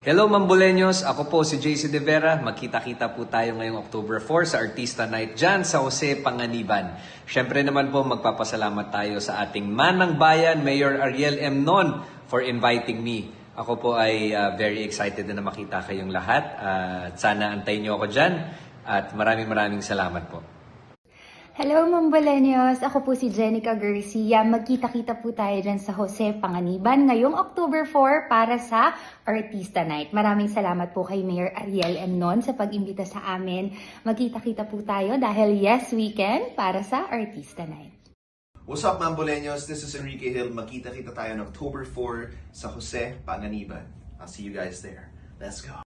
Hello Mamboleños, ako po si JC De Vera. Magkita-kita po tayo ngayong October 4 sa Artista Night dyan sa Jose Panganiban. Siyempre naman po magpapasalamat tayo sa ating manang bayan, Mayor Ariel M. Non, for inviting me. Ako po ay very excited na makita kayong lahat. Sana antayin niyo ako dyan at maraming salamat po. Hello Mamboleños! Ako po si Jenica Garcia. Magkita-kita po tayo dyan sa Jose Panganiban ngayong October 4 para sa Artista Night. Maraming salamat po kay Mayor Ariel M. Non sa pag-imbita sa amin. Magkita-kita po tayo dahil yes, weekend para sa Artista Night. What's up, Mamboleños? This is Enrique Hill. Magkita-kita tayo on October 4 sa Jose Panganiban. I'll see you guys there. Let's go.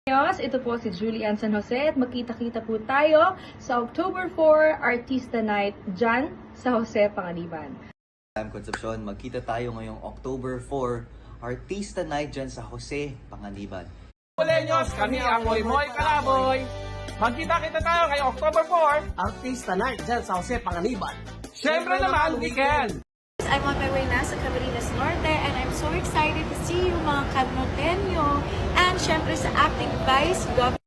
Ito po si Julian San Jose at magkita-kita po tayo sa October 4 Artista Night dyan sa Jose Panganiban. I'm Concepcion. Magkita tayo ngayong October 4 Artista Night dyan sa Jose Panganiban. Mamboleños, kami ang Moy Moy Kalaboy. Magkita-kita tayo ngayong October 4 Artista Night dyan sa Jose Panganiban. Siyempre naman, weekend. I'm on my way na sa Camarines Norte and I'm so excited to see you mga Carnotenyo and syempre sa acting Vice Governor.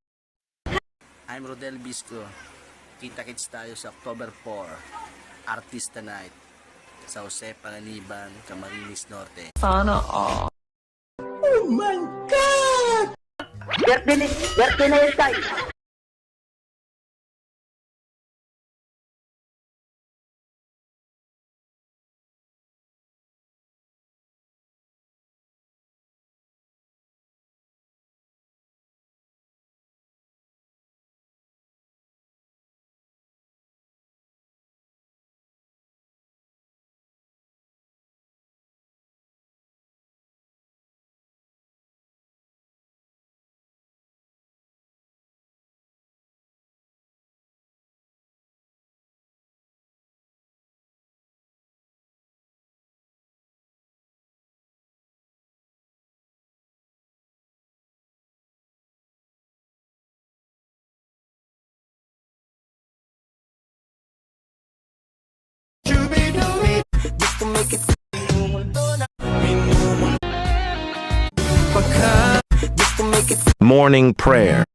I'm Rodel Bisco. Kita-kits tayo sa October 4 Artista Night sa Jose Panganiban, Camarines Norte. Sana all. Birthday na yun tayo. Morning prayer.